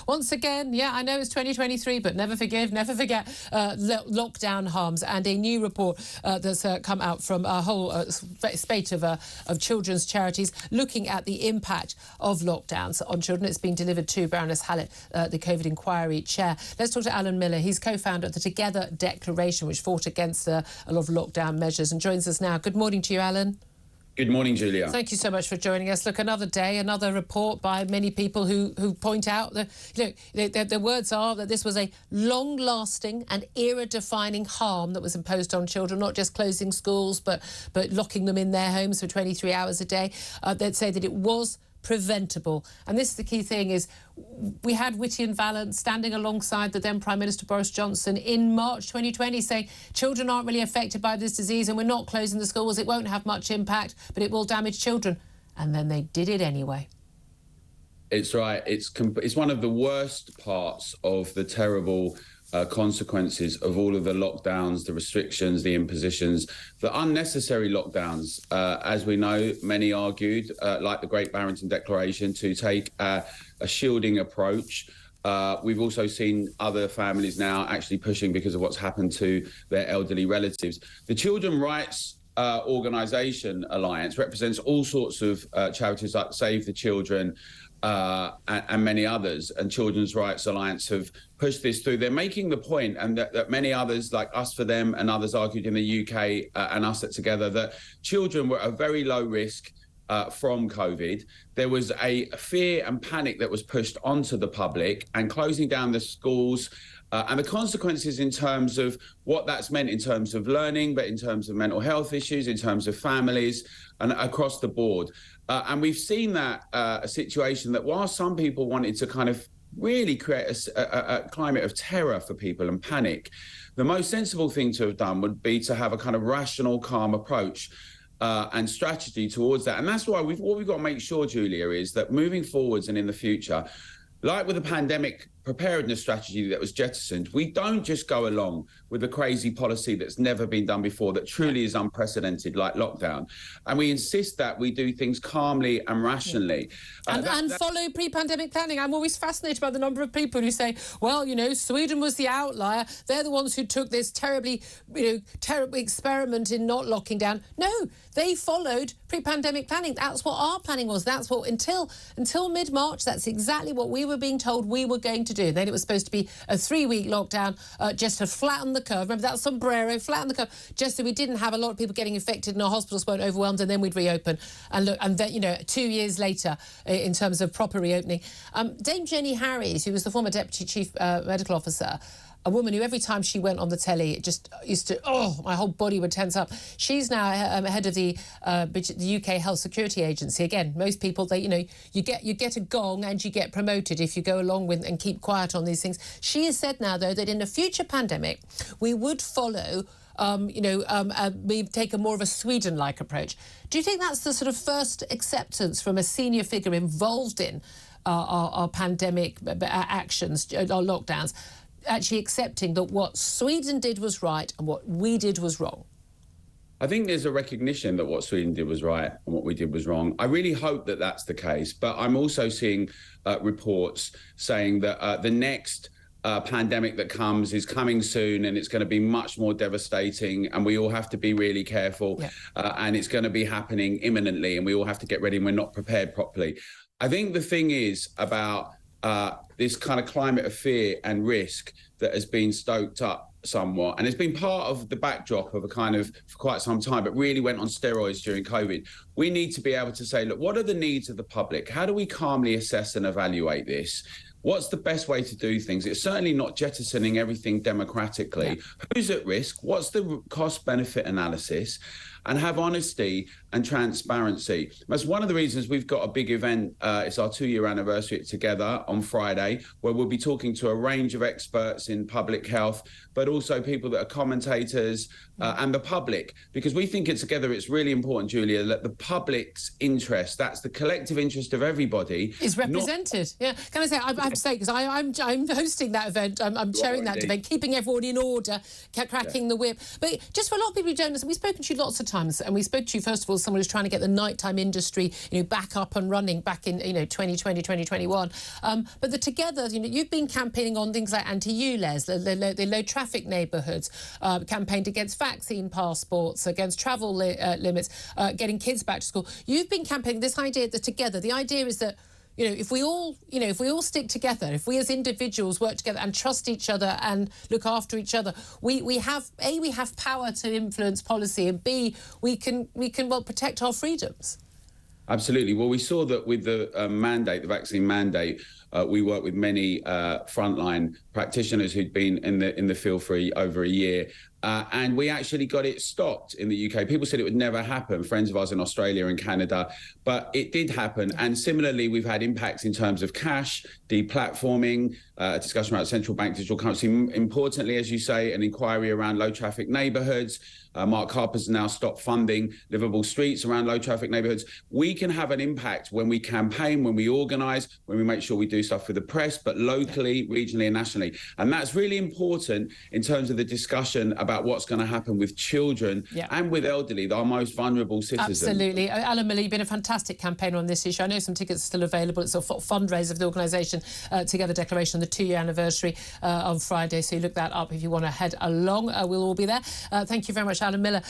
once again, yeah, I know it's 2023, but never forgive, never forget lockdown harms. And a new report that's come out from a whole spate of children's charities looking at the impact of lockdowns on children. It's been delivered to Baroness Hallett, the COVID inquiry chair. Let's talk to Alan Miller. He's co-founder of the Together Declaration, which fought against a lot of lockdown measures, and joins us now. Good morning to you, Alan. Good morning, Julia. Thank you so much for joining us. Look, another day, another report by many people who point out that, the words are that this was a long-lasting and era-defining harm that was imposed on children, not just closing schools, but locking them in their homes for 23 hours a day. They'd say that it was preventable. And this is the key thing, is we had Whitty and Vallant standing alongside the then Prime Minister Boris Johnson in March 2020 saying children aren't really affected by this disease and we're not closing the schools, it won't have much impact, but it will damage children. And then they did it anyway. It's right. It's one of the worst parts of the terrible consequences of all of the lockdowns, the restrictions, the impositions, the unnecessary lockdowns. As we know, many argued, like the Great Barrington Declaration, to take a shielding approach. We've also seen other families now actually pushing because of what's happened to their elderly relatives. The Children's Rights Organisation Alliance represents all sorts of charities like Save the Children, and many others, and Children's Rights Alliance have pushed this through. They're making the point, and that many others, like Us for Them and others, argued in the UK and Us Together, that children were at very low risk from COVID. There was a fear and panic that was pushed onto the public, and closing down the schools and the consequences in terms of what that's meant in terms of learning, but in terms of mental health issues, in terms of families, and across the board. And we've seen that a situation that while some people wanted to kind of really create a climate of terror for people and panic, the most sensible thing to have done would be to have a kind of rational, calm approach and strategy towards that. And that's why what we've got to make sure, Julia, is that moving forwards and in the future, like with the pandemic preparedness strategy that was jettisoned, we don't just go along with a crazy policy that's never been done before, that truly is unprecedented, like lockdown. And we insist that we do things calmly and rationally. And follow pre-pandemic planning. I'm always fascinated by the number of people who say, well, Sweden was the outlier. They're the ones who took this terrible experiment in not locking down. No, they followed pre-pandemic planning. That's what our planning was. That's what, until mid-March, that's exactly what we were being told we were going to do. Then it was supposed to be a 3-week lockdown just to flatten the curve. Remember that sombrero, flatten the curve, just so we didn't have a lot of people getting infected and our hospitals weren't overwhelmed, and then we'd reopen. And look, and then, 2 years later, in terms of proper reopening. Dame Jenny Harries, who was the former Deputy Chief Medical Officer, a woman who every time she went on the telly, it just used to, my whole body would tense up. She's now head of the UK Health Security Agency. Again, most people, you get a gong and you get promoted if you go along with and keep quiet on these things. She has said now, though, that in a future pandemic, we would follow we take a more of a Sweden-like approach. Do you think that's the sort of first acceptance from a senior figure involved in our pandemic actions, our lockdowns, actually accepting that what Sweden did was right and what we did was wrong? I think there's a recognition that what Sweden did was right and what we did was wrong. I really hope that that's the case, but I'm also seeing reports saying that the next pandemic that comes is coming soon, and it's going to be much more devastating, and we all have to be really careful. Yeah. And it's going to be happening imminently, and we all have to get ready, and we're not prepared properly. I think the thing is about this kind of climate of fear and risk that has been stoked up somewhat, and it's been part of the backdrop of a kind of for quite some time, but really went on steroids during COVID. We need to be able to say, look, what are the needs of the public? How do we calmly assess and evaluate this? What's the best way to do things? It's certainly not jettisoning everything democratically. Yeah. Who's at risk? What's the cost-benefit analysis? And have honesty and transparency. That's one of the reasons we've got a big event. It's our 2-year anniversary Together on Friday, where we'll be talking to a range of experts in public health, but also people that are commentators and the public, because we think Together it's really important, Julia, that the public's interest, that's the collective interest of everybody, is represented. Yeah, can I say, I have to say, because I'm hosting that event, I'm chairing that event, keeping everyone in order, cracking the whip. But just for a lot of people who don't know, we've spoken to you lots of times times, and we spoke to you, first of all, someone who's trying to get the nighttime industry, back up and running back in, 2020, 2021. But the Together, you've been campaigning on things like anti-ULEZ, the low traffic neighbourhoods, campaigned against vaccine passports, against travel limits, getting kids back to school. You've been campaigning this idea that Together, the idea is that if we all stick together, if we as individuals work together and trust each other and look after each other, we have power to influence policy, and B, we can protect our freedoms. Absolutely. Well, we saw that with the the vaccine mandate, we worked with many frontline practitioners who'd been in the field for over a year. And we actually got it stopped in the UK. People said it would never happen, friends of ours in Australia and Canada, but it did happen. And similarly, we've had impacts in terms of cash, deplatforming, discussion about central bank digital currency. Importantly, as you say, an inquiry around low traffic neighbourhoods. Mark Harper's now stopped funding livable streets around low traffic neighbourhoods. We can have an impact when we campaign, when we organise, when we make sure we do stuff for the press, but locally, regionally and nationally. And that's really important in terms of the discussion about what's going to happen with children and with elderly, our most vulnerable citizens. Absolutely. Alan Miller, you've been a fantastic campaigner on this issue. I know some tickets are still available. It's a fundraiser of the organisation, Together Declaration, the 2-year anniversary on Friday. So you look that up if you want to head along. We'll all be there. Thank you very much, Alan Miller.